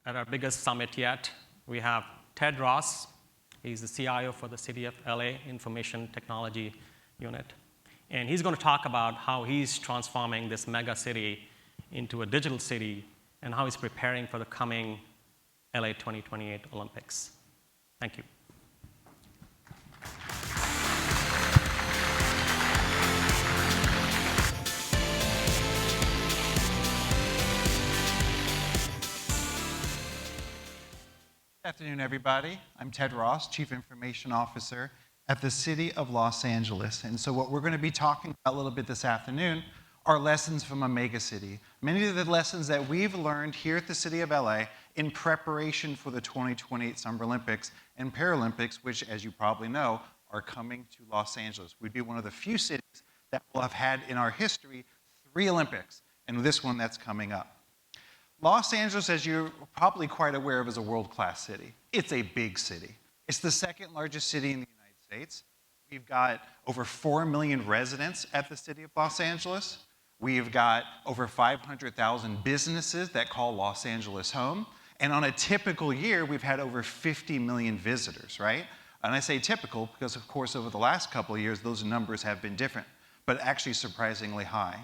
at our biggest summit yet. We have Ted Ross. He's the CIO for the City of LA Information Technology Unit. And he's going to talk about how he's transforming this mega city into a digital city and how he's preparing for the coming LA 2028 Olympics. Thank you. Good afternoon, everybody. I'm Ted Ross, Chief Information Officer at the City of Los Angeles. And so what we're going to be talking about a little bit this afternoon are lessons from a megacity. Many of the lessons that we've learned here at the City of LA in preparation for the 2028 Summer Olympics and Paralympics, which, as you probably know, are coming to Los Angeles. We'd be one of the few cities that will have had in our history 3 Olympics, and this one that's coming up. Los Angeles, as you're probably quite aware of, is a world-class city. It's a big city. It's the second largest city in the United States. We've got over 4 million residents at the City of Los Angeles. We've got over 500,000 businesses that call Los Angeles home. And on a typical year, we've had over 50 million visitors, right? And I say typical because, of course, over the last couple of years, those numbers have been different, but actually surprisingly high.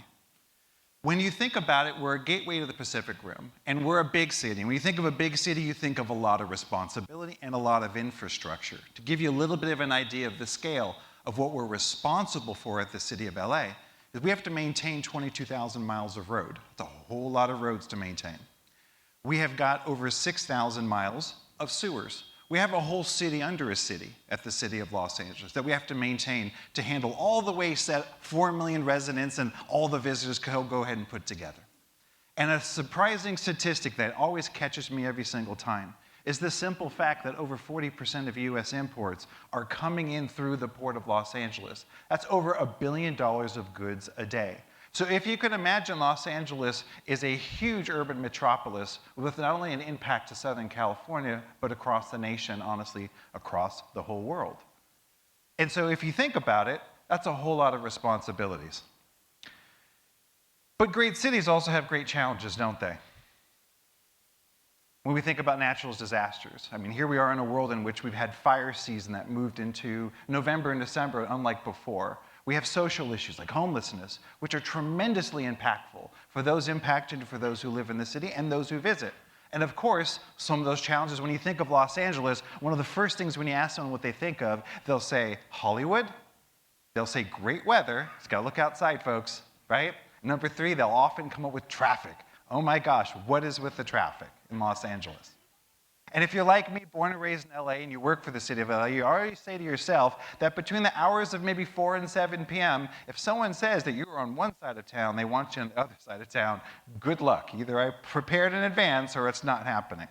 When you think about it, we're a gateway to the Pacific Rim, and we're a big city. When you think of a big city, you think of a lot of responsibility and a lot of infrastructure. To give you a little bit of an idea of the scale of what we're responsible for at the City of LA, is we have to maintain 22,000 miles of road. It's a whole lot of roads to maintain. We have got over 6,000 miles of sewers. We have a whole city under a city at the City of Los Angeles that we have to maintain to handle all the waste that 4 million residents and all the visitors can go ahead and put together. And a surprising statistic that always catches me every single time is the simple fact that over 40% of US imports are coming in through the Port of Los Angeles. That's over $1 billion of goods a day. So if you can imagine, Los Angeles is a huge urban metropolis with not only an impact to Southern California, but across the nation, honestly, across the whole world. And so if you think about it, that's a whole lot of responsibilities. But great cities also have great challenges, don't they? When we think about natural disasters, I mean, here we are in a world in which we've had fire season that moved into November and December, unlike before. We have social issues like homelessness, which are tremendously impactful for those impacted, for those who live in the city, and those who visit. And of course, some of those challenges, when you think of Los Angeles, one of the first things when you ask someone what they think of, they'll say Hollywood, they'll say great weather, it's gotta look outside, folks, right? Number 3, they'll often come up with traffic. Oh my gosh, what is with the traffic in Los Angeles? And if you're like me, born and raised in LA, and you work for the City of LA, you already say to yourself that between the hours of maybe 4 and 7 p.m., if someone says that you're on one side of town, they want you on the other side of town, good luck. Either I prepared in advance or it's not happening.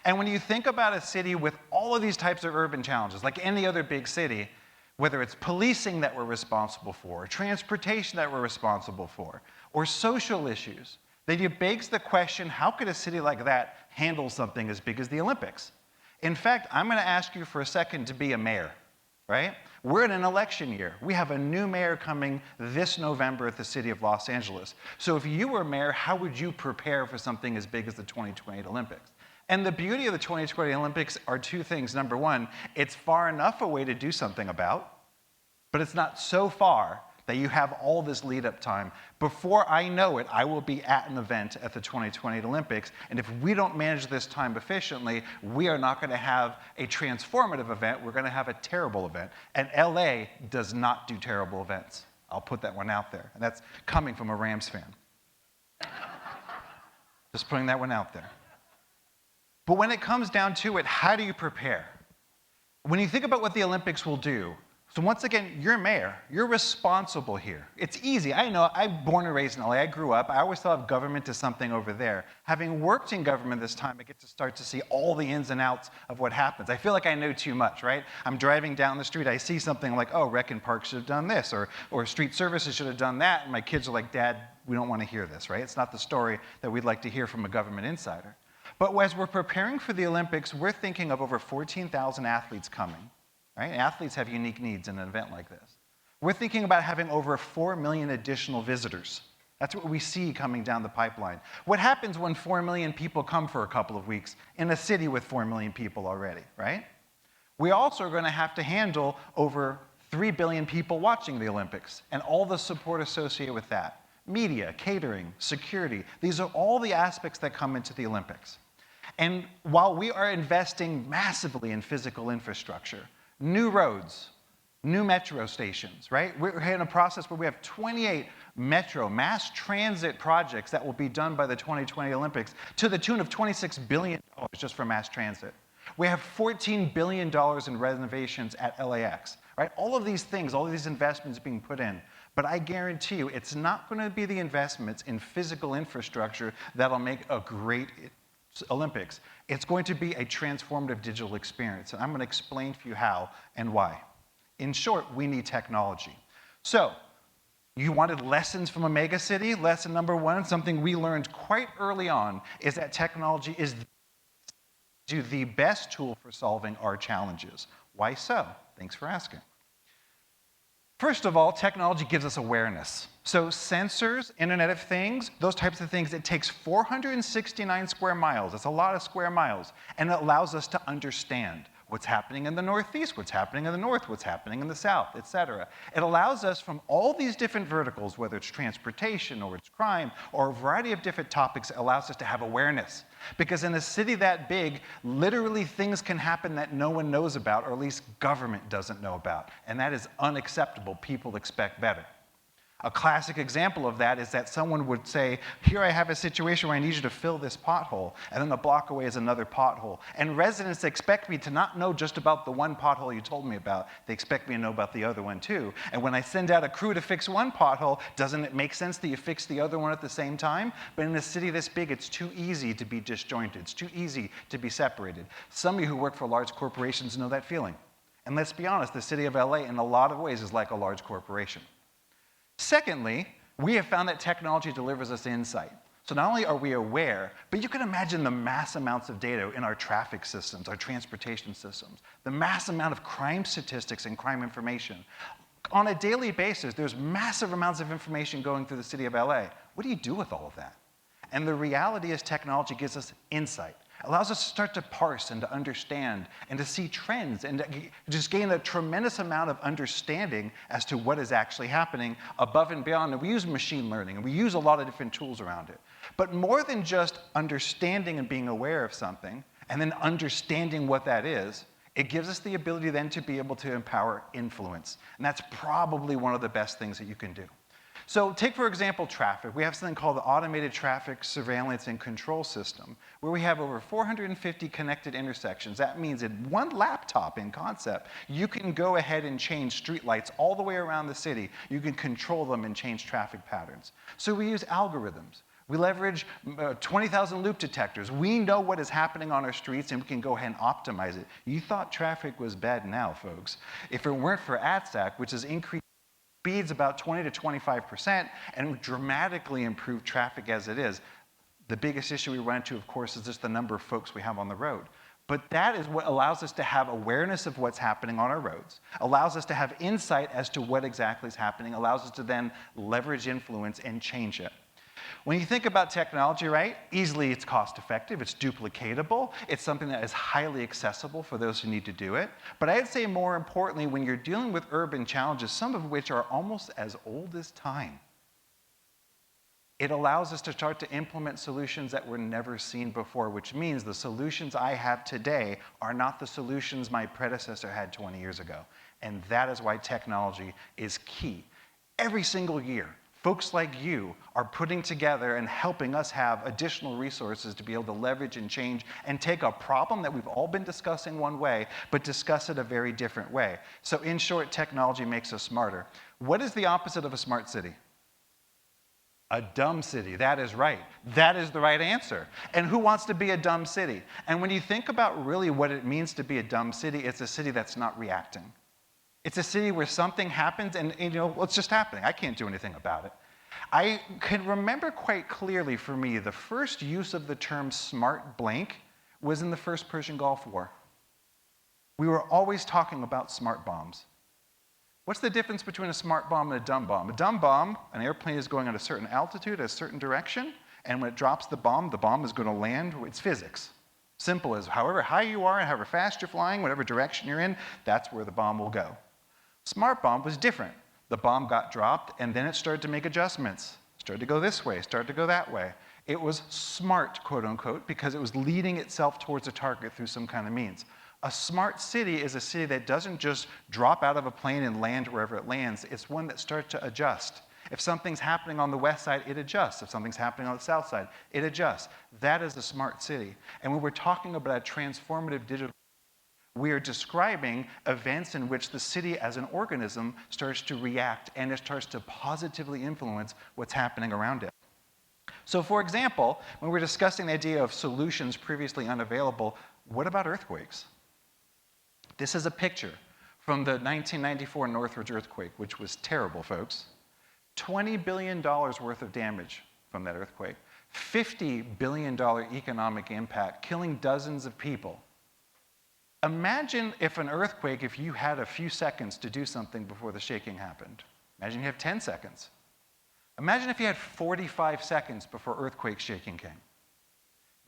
And when you think about a city with all of these types of urban challenges, like any other big city, whether it's policing that we're responsible for, or transportation that we're responsible for, or social issues, then it begs the question, how could a city like that handle something as big as the Olympics? In fact, I'm going to ask you for a second to be a mayor, right? We're in an election year. We have a new mayor coming this November at the City of Los Angeles. So if you were mayor, how would you prepare for something as big as the 2028 Olympics? And the beauty of the 2020 Olympics are 2 things. Number 1, it's far enough away to do something about, but it's not so far that you have all this lead-up time. Before I know it, I will be at an event at the 2028 Olympics, and if we don't manage this time efficiently, we are not gonna have a transformative event, we're gonna have a terrible event. And LA does not do terrible events. I'll put that one out there, and that's coming from a Rams fan. Just putting that one out there. But when it comes down to it, how do you prepare? When you think about what the Olympics will do, so once again, you're mayor. You're responsible here. It's easy. I know. I'm born and raised in LA. I grew up. I always thought of government as something over there. Having worked in government this time, I get to start to see all the ins and outs of what happens. I feel like I know too much, right? I'm driving down the street. I see something like, oh, Rec and Park should have done this, or Street Services should have done that. And my kids are like, Dad, we don't want to hear this, right? It's not the story that we'd like to hear from a government insider. But as we're preparing for the Olympics, we're thinking of over 14,000 athletes coming. Right? Athletes have unique needs in an event like this. We're thinking about having over 4 million additional visitors. That's what we see coming down the pipeline. What happens when 4 million people come for a couple of weeks in a city with 4 million people already, right? We also are going to have to handle over 3 billion people watching the Olympics and all the support associated with that. Media, catering, security, these are all the aspects that come into the Olympics. And while we are investing massively in physical infrastructure, new roads, new metro stations, right? We're in a process where we have 28 metro, mass transit projects that will be done by the 2020 Olympics to the tune of $26 billion just for mass transit. We have $14 billion in renovations at LAX, right? All of these things, all of these investments being put in. But I guarantee you, it's not going to be the investments in physical infrastructure that'll make a great Olympics. It's going to be a transformative digital experience. And I'm going to explain for you how and why. In short, we need technology. So, you wanted lessons from a megacity? Lesson number one, something we learned quite early on, is that technology is the best tool for solving our challenges. Why so? Thanks for asking. First of all, technology gives us awareness. So sensors, Internet of Things, those types of things, it takes 469 square miles. That's a lot of square miles. And it allows us to understand what's happening in the Northeast, what's happening in the North, what's happening in the South, et cetera. It allows us from all these different verticals, whether it's transportation or it's crime or a variety of different topics, it allows us to have awareness. Because in a city that big, literally things can happen that no one knows about, or at least government doesn't know about. And that is unacceptable. People expect better. A classic example of that is that someone would say, here I have a situation where I need you to fill this pothole, and then a block away is another pothole. And residents expect me to not know just about the one pothole you told me about. They expect me to know about the other one too. And when I send out a crew to fix one pothole, doesn't it make sense that you fix the other one at the same time? But in a city this big, it's too easy to be disjointed. It's too easy to be separated. Some of you who work for large corporations know that feeling. And let's be honest, the city of LA in a lot of ways is like a large corporation. Secondly, we have found that technology delivers us insight. So not only are we aware, but you can imagine the mass amounts of data in our traffic systems, our transportation systems, the mass amount of crime statistics and crime information. On a daily basis, there's massive amounts of information going through the city of LA. What do you do with all of that? And the reality is technology gives us insight. Allows us to start to parse and to understand and to see trends and to just gain a tremendous amount of understanding as to what is actually happening above and beyond. And we use machine learning, and we use a lot of different tools around it. But more than just understanding and being aware of something, and then understanding what that is, it gives us the ability then to be able to empower influence. And that's probably one of the best things that you can do. So take, for example, traffic. We have something called the Automated Traffic Surveillance and Control System, where we have over 450 connected intersections. That means in one laptop, in concept, you can go ahead and change streetlights all the way around the city. You can control them and change traffic patterns. So we use algorithms. We leverage 20,000 loop detectors. We know what is happening on our streets, and we can go ahead and optimize it. You thought traffic was bad now, folks. If it weren't for ATSAC, which is increased speeds about 20 to 25% and dramatically improve traffic as it is. The biggest issue we run into, of course, is just the number of folks we have on the road. But that is what allows us to have awareness of what's happening on our roads, allows us to have insight as to what exactly is happening, allows us to then leverage influence and change it. When you think about technology, right, easily it's cost effective, it's duplicatable, it's something that is highly accessible for those who need to do it. But I'd say more importantly, when you're dealing with urban challenges, some of which are almost as old as time, it allows us to start to implement solutions that were never seen before, which means the solutions I have today are not the solutions my predecessor had 20 years ago. And that is why technology is key. Every single year, folks like you are putting together and helping us have additional resources to be able to leverage and change and take a problem that we've all been discussing one way, but discuss it a very different way. So in short, technology makes us smarter. What is the opposite of a smart city? A dumb city. That is right. That is the right answer. And who wants to be a dumb city? And when you think about really what it means to be a dumb city, it's a city that's not reacting. It's a city where something happens and well, it's just happening. I can't do anything about it. I can remember quite clearly for me, the first use of the term smart blank was in the first Persian Gulf War. We were always talking about smart bombs. What's the difference between a smart bomb and a dumb bomb? A dumb bomb, an airplane is going at a certain altitude, a certain direction, and when it drops the bomb is going to land. It's physics. Simple as however high you are and however fast you're flying, whatever direction you're in, that's where the bomb will go. Smart bomb was different. The bomb got dropped, and then it started to make adjustments. Started to go this way, started to go that way. It was smart, quote unquote, because it was leading itself towards a target through some kind of means. A smart city is a city that doesn't just drop out of a plane and land wherever it lands. It's one that starts to adjust. If something's happening on the west side, it adjusts. If something's happening on the south side, it adjusts. That is a smart city. And when we're talking about a transformative digital, we are describing events in which the city as an organism starts to react and it starts to positively influence what's happening around it. So for example, when we're discussing the idea of solutions previously unavailable, what about earthquakes? This is a picture from the 1994 Northridge earthquake, which was terrible, folks. $20 billion worth of damage from that earthquake. $50 billion economic impact, killing dozens of people. Imagine if an earthquake, if you had a few seconds to do something before the shaking happened. Imagine you have 10 seconds. Imagine if you had 45 seconds before earthquake shaking came.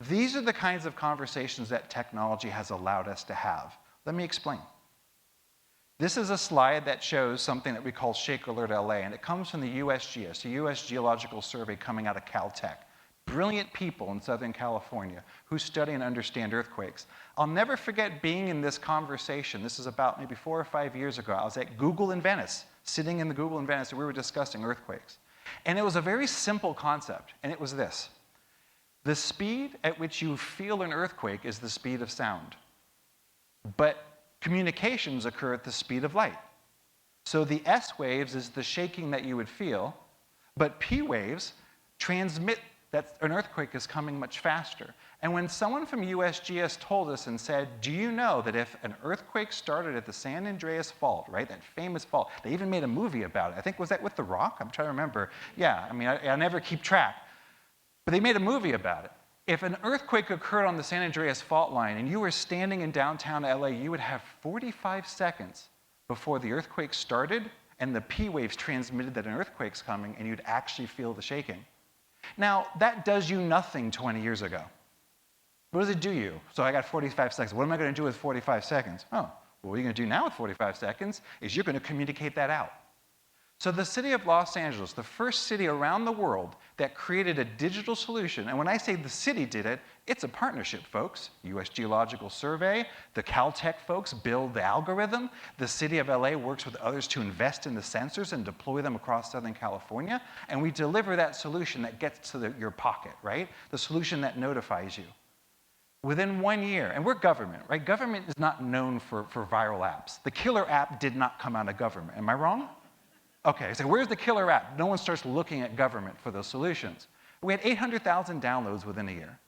These are the kinds of conversations that technology has allowed us to have. Let me explain. This is a slide that shows something that we call Shake Alert LA, and it comes from the USGS, the U.S. Geological Survey coming out of Caltech. Brilliant people in Southern California who study and understand earthquakes. I'll never forget being in this conversation. This is about maybe 4 or 5 years ago. I was at Google in Venice, sitting in the Google in Venice, and we were discussing earthquakes. And it was a very simple concept, and it was this. The speed at which you feel an earthquake is the speed of sound. But communications occur at the speed of light. So the S waves is the shaking that you would feel, but P waves transmit that an earthquake is coming much faster. And when someone from USGS told us and said, do you know that if an earthquake started at the San Andreas Fault, right, that famous fault, they even made a movie about it. I think, was that with The Rock? I'm trying to remember. Yeah, I mean, I never keep track. But they made a movie about it. If an earthquake occurred on the San Andreas Fault line and you were standing in downtown LA, you would have 45 seconds before the earthquake started and the P waves transmitted that an earthquake's coming and you'd actually feel the shaking. Now, that does you nothing 20 years ago. What does it do you? So I got 45 seconds. What am I going to do with 45 seconds? Oh, well, what you're going to do now with 45 seconds is you're going to communicate that out. So the city of Los Angeles, the first city around the world that created a digital solution, and when I say the city did it, it's a partnership, folks. U.S. Geological Survey, the Caltech folks build the algorithm, the city of LA works with others to invest in the sensors and deploy them across Southern California, and we deliver that solution that gets to your pocket, right? The solution that notifies you. Within 1 year, and we're government, right? Government is not known for viral apps. The killer app did not come out of government. Am I wrong? Okay, so where's the killer app? No one starts looking at government for those solutions. We had 800,000 downloads within a year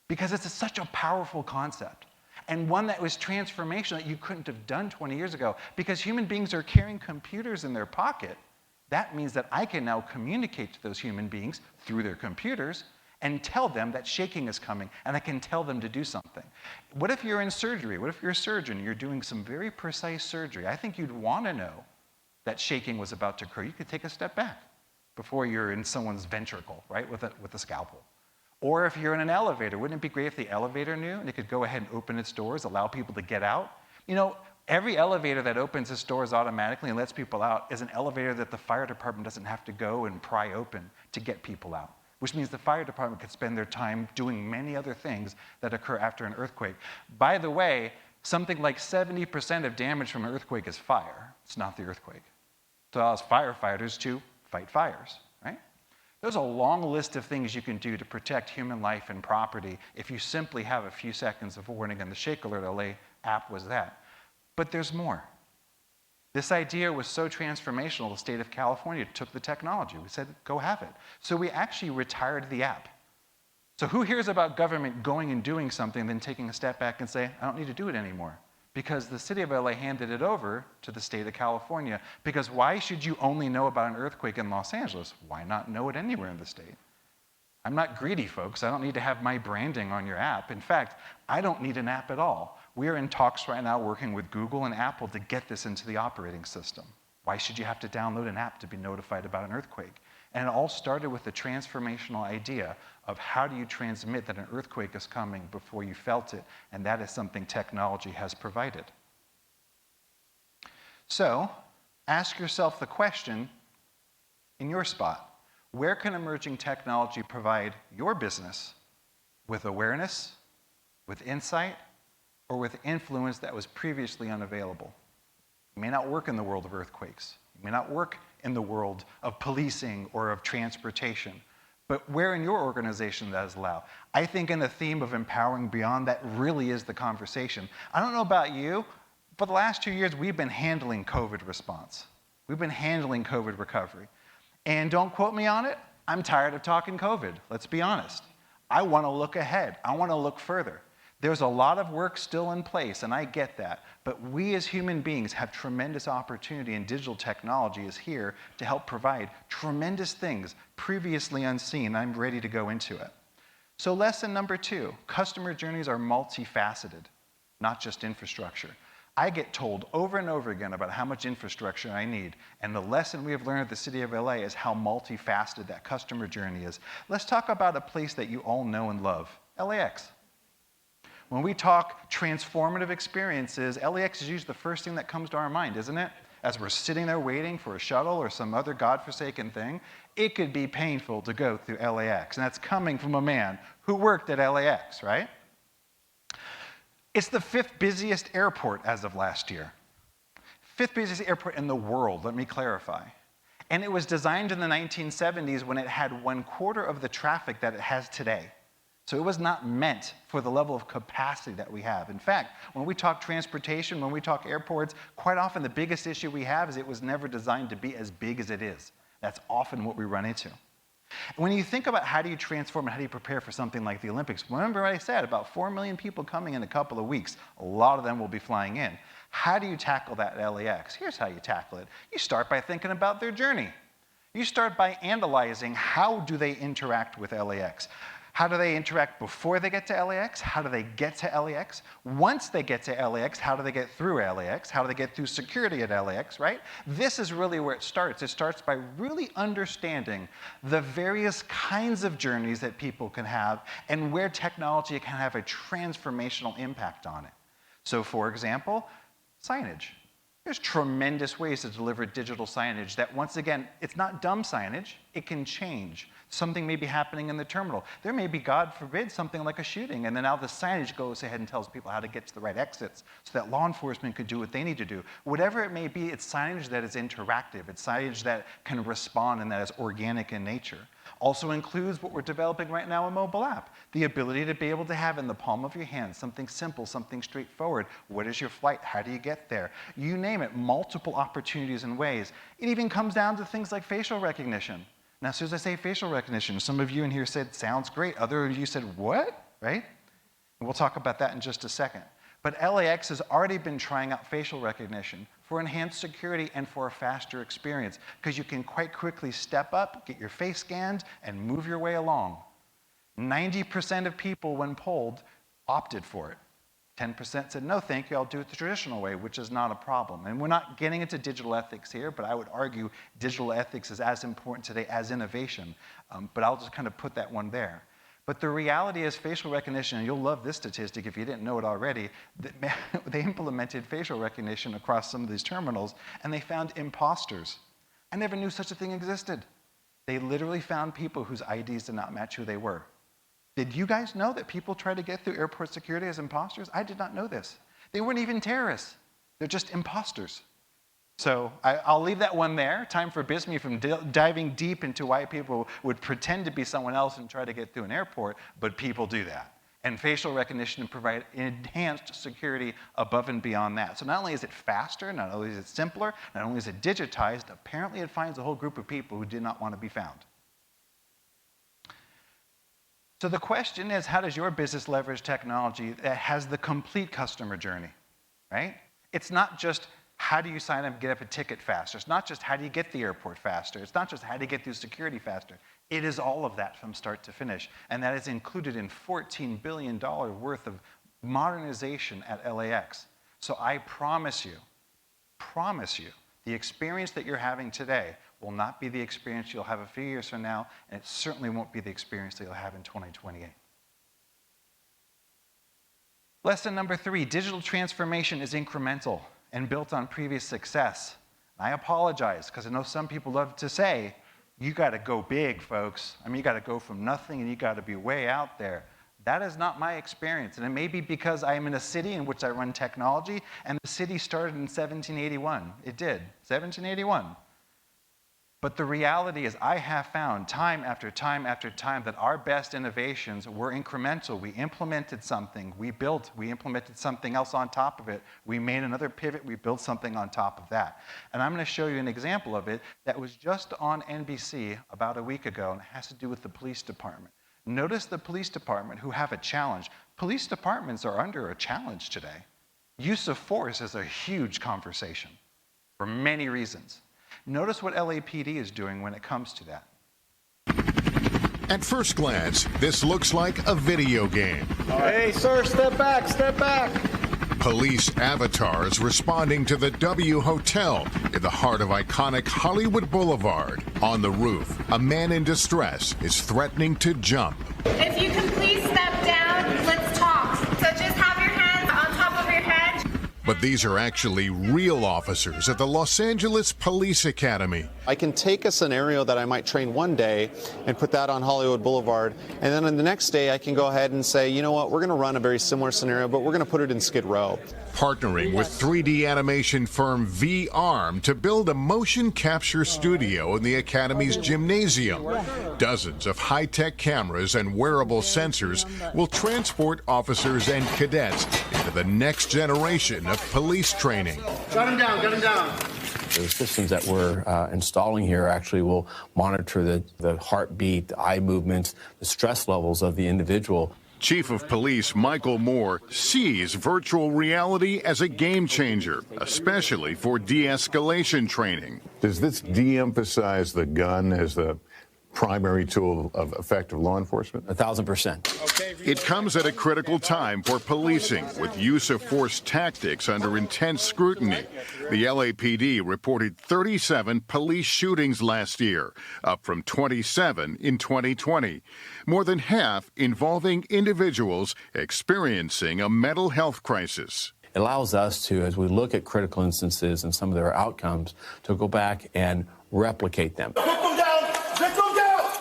because it's such a powerful concept and one that was transformational that you couldn't have done 20 years ago because human beings are carrying computers in their pocket. That means that I can now communicate to those human beings through their computers and tell them that shaking is coming, and I can tell them to do something. What if you're in surgery? What if you're a surgeon and you're doing some very precise surgery? I think you'd want to know that shaking was about to occur. You could take a step back before you're in someone's ventricle, right, with a scalpel. Or if you're in an elevator, wouldn't it be great if the elevator knew and it could go ahead and open its doors, allow people to get out? You know, every elevator that opens its doors automatically and lets people out is an elevator that the fire department doesn't have to go and pry open to get people out, which means the fire department could spend their time doing many other things that occur after an earthquake. By the way, something like 70% of damage from an earthquake is fire. It's not the earthquake. So it allows firefighters to fight fires, right? There's a long list of things you can do to protect human life and property if you simply have a few seconds of warning, and the Shake Alert LA app was that. But there's more. This idea was so transformational, the state of California took the technology. We said, go have it. So we actually retired the app. So who hears about government going and doing something, then taking a step back and say, I don't need to do it anymore? Because the city of LA handed it over to the state of California. Because why should you only know about an earthquake in Los Angeles? Why not know it anywhere in the state? I'm not greedy, folks. I don't need to have my branding on your app. In fact, I don't need an app at all. We are in talks right now working with Google and Apple to get this into the operating system. Why should you have to download an app to be notified about an earthquake? And it all started with the transformational idea of how do you transmit that an earthquake is coming before you felt it, and that is something technology has provided. So, ask yourself the question in your spot. Where can emerging technology provide your business with awareness, with insight, or with influence that was previously unavailable? You may not work in the world of earthquakes. You may not work in the world of policing or of transportation. But where in your organization that is allowed? I think in the theme of empowering beyond, that really is the conversation. I don't know about you, for the last 2 years, we've been handling COVID response. We've been handling COVID recovery. And don't quote me on it, I'm tired of talking COVID, let's be honest. I want to look ahead. I want to look further. There's a lot of work still in place, and I get that. But we as human beings have tremendous opportunity, and digital technology is here to help provide tremendous things previously unseen. I'm ready to go into it. So lesson number 2, customer journeys are multifaceted, not just infrastructure. I get told over and over again about how much infrastructure I need, and the lesson we have learned at the City of LA is how multifaceted that customer journey is. Let's talk about a place that you all know and love, LAX. When we talk transformative experiences, LAX is usually the first thing that comes to our mind, isn't it? As we're sitting there waiting for a shuttle or some other godforsaken thing, it could be painful to go through LAX, and that's coming from a man who worked at LAX, right? It's the 5th busiest airport as of last year. 5th busiest airport in the world, let me clarify. And it was designed in the 1970s when it had 1/4 of the traffic that it has today. So it was not meant for the level of capacity that we have. In fact, when we talk transportation, when we talk airports, quite often the biggest issue we have is it was never designed to be as big as it is. That's often what we run into. When you think about how do you transform and how do you prepare for something like the Olympics, remember what I said, about 4 million people coming in a couple of weeks. A lot of them will be flying in. How do you tackle that at LAX? Here's how you tackle it. You start by thinking about their journey. You start by analyzing how do they interact with LAX. How do they interact before they get to LAX? How do they get to LAX? Once they get to LAX, how do they get through LAX? How do they get through security at LAX, right? This is really where it starts. It starts by really understanding the various kinds of journeys that people can have and where technology can have a transformational impact on it. So for example, signage. There's tremendous ways to deliver digital signage that, once again, it's not dumb signage, it can change. Something may be happening in the terminal. There may be, God forbid, something like a shooting, and then now the signage goes ahead and tells people how to get to the right exits so that law enforcement could do what they need to do. Whatever it may be, it's signage that is interactive. It's signage that can respond and that is organic in nature. Also includes what we're developing right now, a mobile app. The ability to be able to have in the palm of your hand something simple, something straightforward. What is your flight? How do you get there? You name it, multiple opportunities and ways. It even comes down to things like facial recognition. Now, as soon as I say facial recognition, some of you in here said, sounds great. Other of you said, what? Right? And we'll talk about that in just a second. But LAX has already been trying out facial recognition for enhanced security and for a faster experience, because you can quite quickly step up, get your face scanned, and move your way along. 90% of people, when polled, opted for it. 10% said, no, thank you, I'll do it the traditional way, which is not a problem. And we're not getting into digital ethics here, but I would argue digital ethics is as important today as innovation. But I'll just kind of put that one there. But the reality is facial recognition, and you'll love this statistic if you didn't know it already, they implemented facial recognition across some of these terminals, and they found imposters. I never knew such a thing existed. They literally found people whose IDs did not match who they were. Did you guys know that people try to get through airport security as imposters? I did not know this. They weren't even terrorists. They're just imposters. So I'll leave that one there. Time forbids me from diving deep into why people would pretend to be someone else and try to get through an airport, but people do that. And facial recognition provide enhanced security above and beyond that. So not only is it faster, not only is it simpler, not only is it digitized, apparently it finds a whole group of people who did not want to be found. So the question is, how does your business leverage technology that has the complete customer journey, right? It's not just how do you sign up and get up a ticket faster. It's not just how do you get the airport faster. It's not just how do you get through security faster. It is all of that from start to finish. And that is included in $14 billion worth of modernization at LAX. So I promise you The experience that you're having today will not be the experience you'll have a few years from now, and it certainly won't be the experience that you'll have in 2028. Lesson number 3, digital transformation is incremental and built on previous success. I apologize, because I know some people love to say, you got to go big, folks. I mean, you got to go from nothing and you got to be way out there. That is not my experience, and it may be because I am in a city in which I run technology, and the city started in 1781. It did, 1781. But the reality is I have found time after time after time that our best innovations were incremental. We implemented something, we built, we implemented something else on top of it. We made another pivot, we built something on top of that. And I'm going to show you an example of it that was just on NBC about a week ago, and it has to do with the police department. Notice the police department who have a challenge. Police departments are under a challenge today. Use of force is a huge conversation for many reasons. Notice what LAPD is doing when it comes to that. At first glance, this looks like a video game. Hey, sir, step back, step back. Police avatars responding to the W Hotel in the heart of iconic Hollywood Boulevard. On the roof, a man in distress is threatening to jump. If you can please step down, let's talk. So just have your hands on top of your head. But these are actually real officers at the Los Angeles Police Academy. I can take a scenario that I might train one day and put that on Hollywood Boulevard, and then on the next day I can go ahead and say, you know what, we're going to run a very similar scenario, but we're going to put it in Skid Row. Partnering with 3D animation firm V-Arm to build a motion capture studio in the Academy's gymnasium. Dozens of high-tech cameras and wearable sensors will transport officers and cadets into the next generation of police training. Got him down, got him down. The systems that we're installing here actually will monitor the heartbeat, the eye movements, the stress levels of the individual. Chief of Police Michael Moore sees virtual reality as a game changer, especially for de-escalation training. Does this de-emphasize the gun as the primary tool of effective law enforcement? 1,000%. It comes at a critical time for policing, with use of force tactics under intense scrutiny. The LAPD reported 37 police shootings last year, up from 27 in 2020. More than half involving individuals experiencing a mental health crisis. It allows us to, as we look at critical instances and some of their outcomes, to go back and replicate them.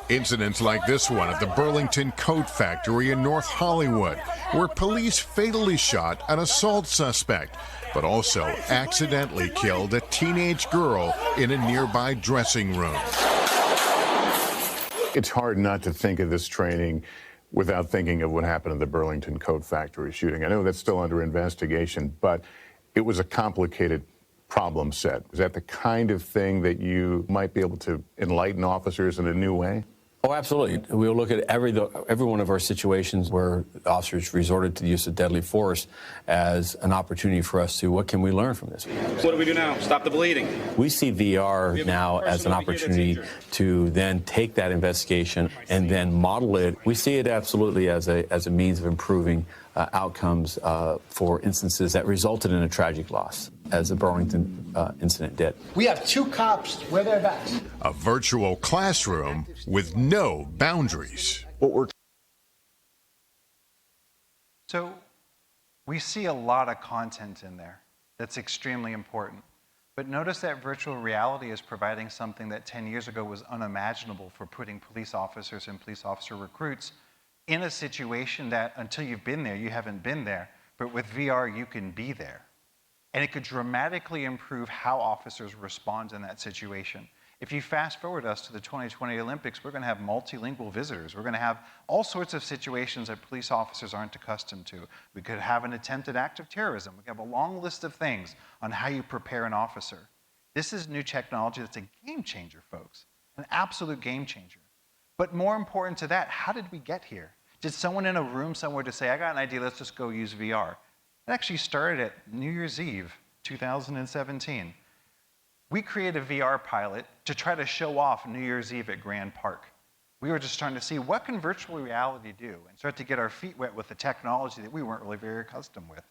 Incidents like this one at the Burlington Coat Factory in North Hollywood, where police fatally shot an assault suspect, but also accidentally killed a teenage girl in a nearby dressing room. It's hard not to think of this training without thinking of what happened at the Burlington Coat Factory shooting. I know that's still under investigation, but it was a complicated problem set. Is that the kind of thing that you might be able to enlighten officers in a new way? Oh, absolutely. We'll look at every one of our situations where officers resorted to the use of deadly force as an opportunity for us to, what can we learn from this? What do we do now? Stop the bleeding. We see VR now as an opportunity to then take that investigation and then model it. We see it absolutely as a means of improving outcomes for instances that resulted in a tragic loss, as the Burlington incident did. We have 2 cops. Where their backs? A virtual classroom with no boundaries. So we see a lot of content in there that's extremely important. But notice that virtual reality is providing something that 10 years ago was unimaginable for putting police officers and police officer recruits in a situation that until you've been there, you haven't been there. But with VR, you can be there. And it could dramatically improve how officers respond in that situation. If you fast forward us to the 2020 Olympics, we're going to have multilingual visitors. We're going to have all sorts of situations that police officers aren't accustomed to. We could have an attempted act of terrorism. We could have a long list of things on how you prepare an officer. This is new technology that's a game changer, folks, an absolute game changer. But more important to that, how did we get here? Did someone in a room somewhere just say, I got an idea, let's just go use VR? It actually started at New Year's Eve, 2017. We created a VR pilot to try to show off New Year's Eve at Grand Park. We were just trying to see what can virtual reality do and start to get our feet wet with the technology that we weren't really very accustomed with.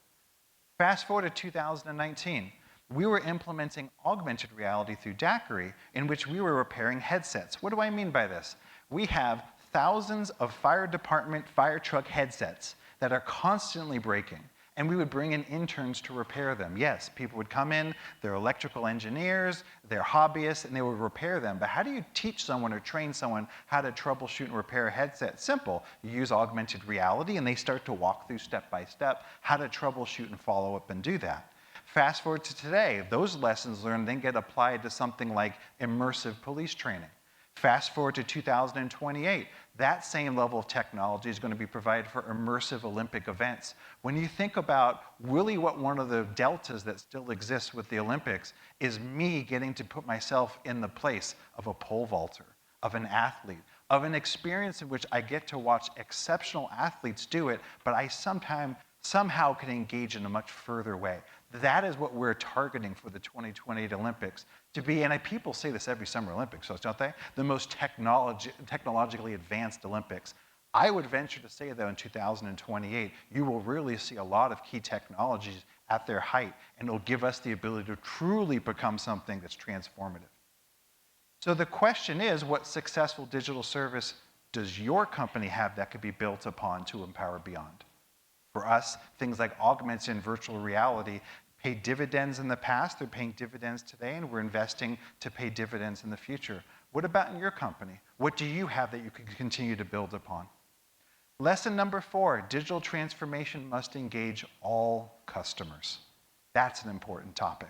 Fast forward to 2019. we were implementing augmented reality through Daiquiri, in which we were repairing headsets. What do I mean by this? We have thousands of fire department fire truck headsets that are constantly breaking, and we would bring in interns to repair them. Yes, people would come in, they're electrical engineers, they're hobbyists, and they would repair them. But how do you teach someone or train someone how to troubleshoot and repair a headset? Simple. You use augmented reality, and they start to walk through step by step how to troubleshoot and follow up and do that. Fast forward to today, those lessons learned then get applied to something like immersive police training. Fast forward to 2028, that same level of technology is going to be provided for immersive Olympic events. When you think about really what one of the deltas that still exists with the Olympics is me getting to put myself in the place of a pole vaulter, of an athlete, of an experience in which I get to watch exceptional athletes do it, but I somehow can engage in a much further way. That is what we're targeting for the 2028 Olympics to be, and people say this every Summer Olympics, don't they? The most technologically advanced Olympics. I would venture to say, though, in 2028, you will really see a lot of key technologies at their height, and it'll give us the ability to truly become something that's transformative. So the question is, what successful digital service does your company have that could be built upon to empower beyond? For us, things like augmented and virtual reality paid dividends in the past, they're paying dividends today, and we're investing to pay dividends in the future. What about in your company? What do you have that you can continue to build upon? Lesson number 4, digital transformation must engage all customers. That's an important topic.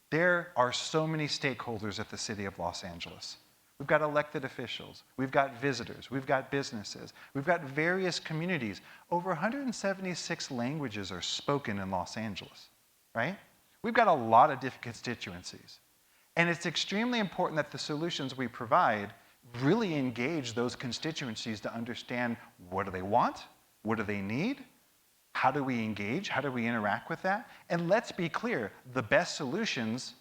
There are so many stakeholders at the City of Los Angeles. We've got elected officials, we've got visitors, we've got businesses, we've got various communities. Over 176 languages are spoken in Los Angeles, right? We've got a lot of different constituencies. And it's extremely important that the solutions we provide really engage those constituencies to understand what do they want, what do they need, how do we engage, how do we interact with that? And let's be clear, the best solutions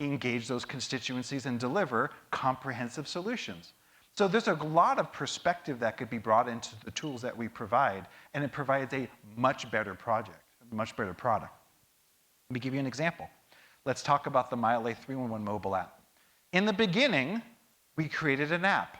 engage those constituencies and deliver comprehensive solutions. So there's a lot of perspective that could be brought into the tools that we provide, and it provides a much better project, a much better product. Let me give you an example. Let's talk about the MyLA 311 mobile app. In the beginning, we created an app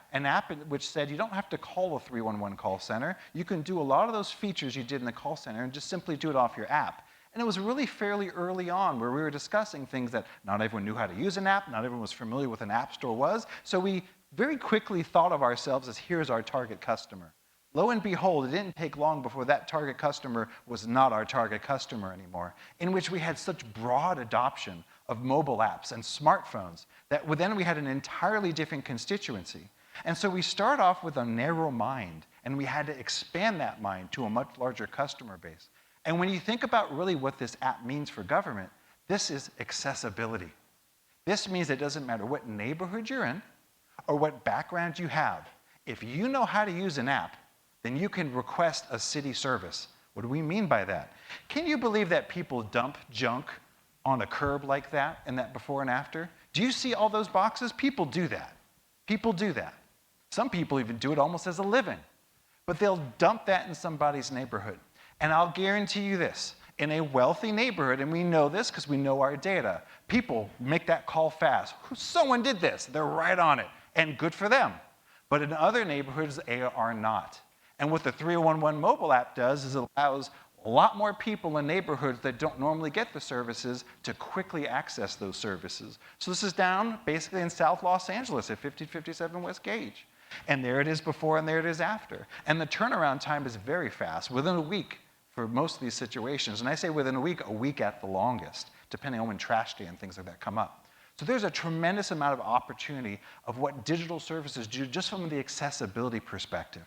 which said you don't have to call a 311 call center. You can do a lot of those features you did in the call center and just simply do it off your app. And it was really fairly early on where we were discussing things that not everyone knew how to use an app, not everyone was familiar with an app store was. So we very quickly thought of ourselves as here's our target customer. Lo and behold, it didn't take long before that target customer was not our target customer anymore, in which we had such broad adoption of mobile apps and smartphones that then we had an entirely different constituency. And so we start off with a narrow mind, and we had to expand that mind to a much larger customer base. And when you think about really what this app means for government, this is accessibility. This means it doesn't matter what neighborhood you're in or what background you have. If you know how to use an app, then you can request a city service. What do we mean by that? Can you believe that people dump junk on a curb like that and that before and after? Do you see all those boxes? People do that. People do that. Some people even do it almost as a living. But they'll dump that in somebody's neighborhood. And I'll guarantee you this, in a wealthy neighborhood, and we know this because we know our data, people make that call fast. Someone did this, they're right on it, and good for them. But in other neighborhoods, they are not. And what the 311 mobile app does is it allows a lot more people in neighborhoods that don't normally get the services to quickly access those services. So this is down basically in South Los Angeles at 5057 West Gage. And there it is before and there it is after. And the turnaround time is very fast, within a week for most of these situations. And I say within a week at the longest, depending on when trash day and things like that come up. So there's a tremendous amount of opportunity of what digital services do just from the accessibility perspective.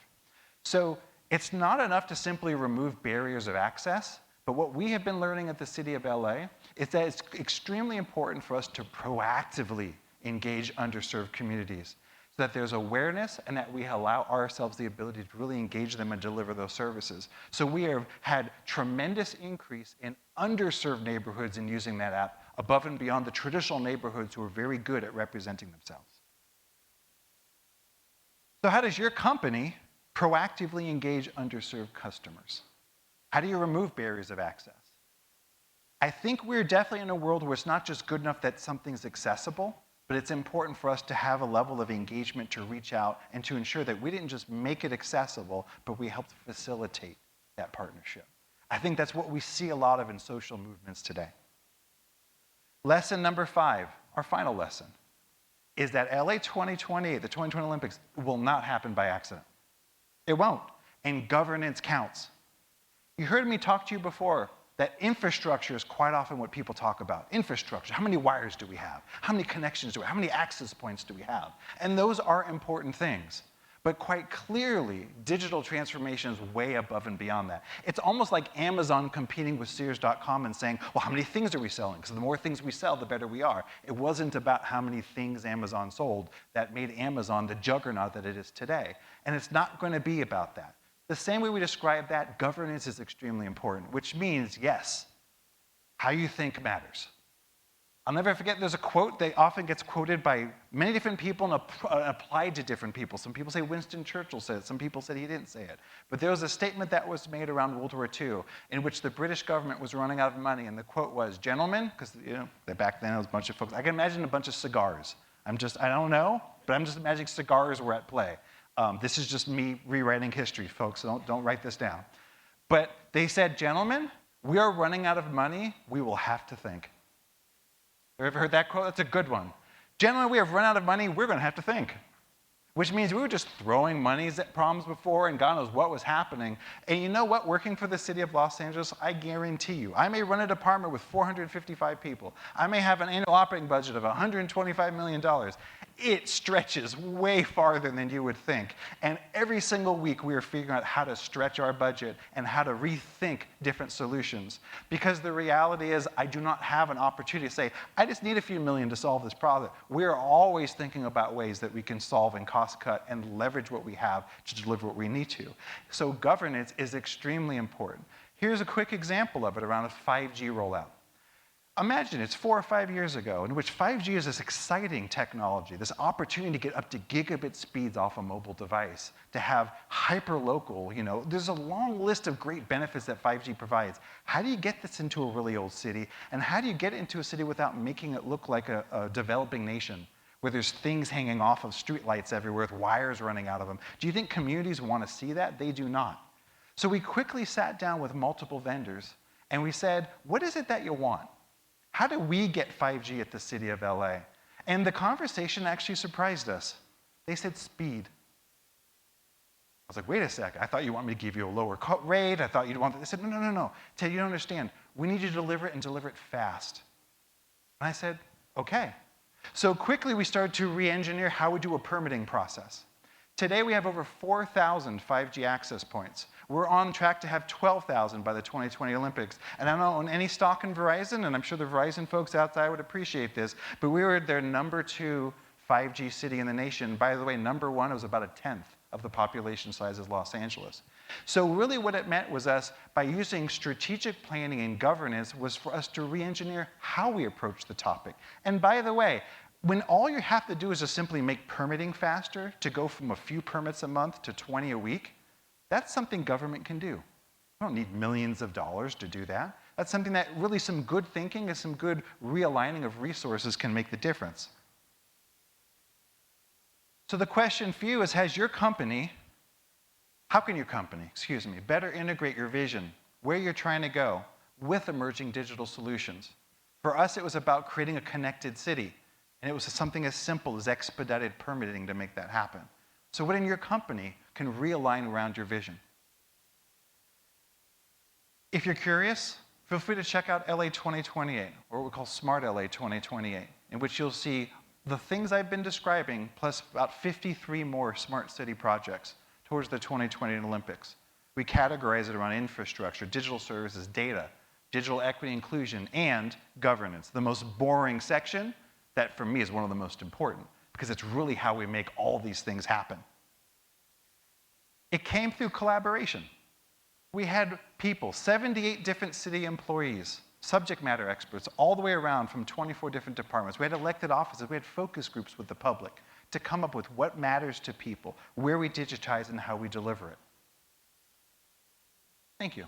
So it's not enough to simply remove barriers of access, but what we have been learning at the City of LA is that it's extremely important for us to proactively engage underserved communities so that there's awareness and that we allow ourselves the ability to really engage them and deliver those services. So we have had tremendous increase in underserved neighborhoods in using that app above and beyond the traditional neighborhoods who are very good at representing themselves. So how does your company proactively engage underserved customers? How do you remove barriers of access? I think we're definitely in a world where it's not just good enough that something's accessible, but it's important for us to have a level of engagement to reach out and to ensure that we didn't just make it accessible, but we helped facilitate that partnership. I think that's what we see a lot of in social movements today. Lesson number 5, our final lesson, is that LA 2028, the 2020 Olympics, will not happen by accident. It won't, and governance counts. You heard me talk to you before that infrastructure is quite often what people talk about. Infrastructure, how many wires do we have? How many connections do we have? How many access points do we have? And those are important things. But quite clearly, digital transformation is way above and beyond that. It's almost like Amazon competing with Sears.com and saying, well, how many things are we selling? Because the more things we sell, the better we are. It wasn't about how many things Amazon sold that made Amazon the juggernaut that it is today. And it's not going to be about that. The same way we describe that, governance is extremely important, which means, yes, how you think matters. I'll never forget, there's a quote that often gets quoted by many different people and applied to different people. Some people say Winston Churchill said it, some people said he didn't say it. But there was a statement that was made around World War II in which the British government was running out of money, and the quote was, gentlemen, because back then it was a bunch of folks, I can imagine a bunch of cigars. I don't know, but I'm just imagining cigars were at play. This is just me rewriting history, folks, so don't write this down. But they said, gentlemen, we are running out of money, we will have to think. Have you ever heard that quote? That's a good one. Gentlemen, we have run out of money, we're going to have to think. Which means we were just throwing monies at problems before and God knows what was happening. And you know what? Working for the city of Los Angeles, I guarantee you, I may run a department with 455 people. I may have an annual operating budget of $125 million. It stretches way farther than you would think. And every single week we are figuring out how to stretch our budget and how to rethink different solutions. Because the reality is I do not have an opportunity to say, I just need a few million to solve this problem. We are always thinking about ways that we can solve and cost cut and leverage what we have to deliver what we need to. So governance is extremely important. Here's a quick example of it around a 5G rollout. Imagine it's 4 or 5 years ago in which 5G is this exciting technology, this opportunity to get up to gigabit speeds off a mobile device, to have hyperlocal, there's a long list of great benefits that 5G provides. How do you get this into a really old city? And how do you get it into a city without making it look like a developing nation, where there's things hanging off of streetlights everywhere with wires running out of them? Do you think communities want to see that? They do not. So we quickly sat down with multiple vendors and we said, what is it that you want? How do we get 5G at the city of LA? And the conversation actually surprised us. They said speed. I was like, wait a sec, I thought you want me to give you a lower rate. I thought you'd want, they said, no. Ted, you don't understand. We need you to deliver it and deliver it fast. And I said, okay. So quickly we started to re-engineer how we do a permitting process. Today we have over 4,000 5G access points. We're on track to have 12,000 by the 2020 Olympics. And I don't own any stock in Verizon, and I'm sure the Verizon folks outside would appreciate this, but we were their #2 5G city in the nation. By the way, #1, it was about 1/10 of the population size of Los Angeles. So really what it meant was us, by using strategic planning and governance, was for us to re-engineer how we approach the topic. And by the way, when all you have to do is just simply make permitting faster, to go from a few permits a month to 20 a week, that's something government can do. You don't need millions of dollars to do that. That's something that really some good thinking and some good realigning of resources can make the difference. So the question for you is, how can your company, better integrate your vision, where you're trying to go, with emerging digital solutions? For us, it was about creating a connected city. And it was something as simple as expedited permitting to make that happen. So what in your company can realign around your vision? If you're curious, feel free to check out LA 2028, or what we call Smart LA 2028, in which you'll see the things I've been describing, plus about 53 more smart city projects towards the 2020 Olympics. We categorize it around infrastructure, digital services, data, digital equity inclusion, and governance. The most boring section, that for me is one of the most important, because it's really how we make all these things happen. It came through collaboration. We had people, 78 different city employees, subject matter experts, all the way around from 24 different departments. We had elected offices, we had focus groups with the public to come up with what matters to people, where we digitize and how we deliver it. Thank you.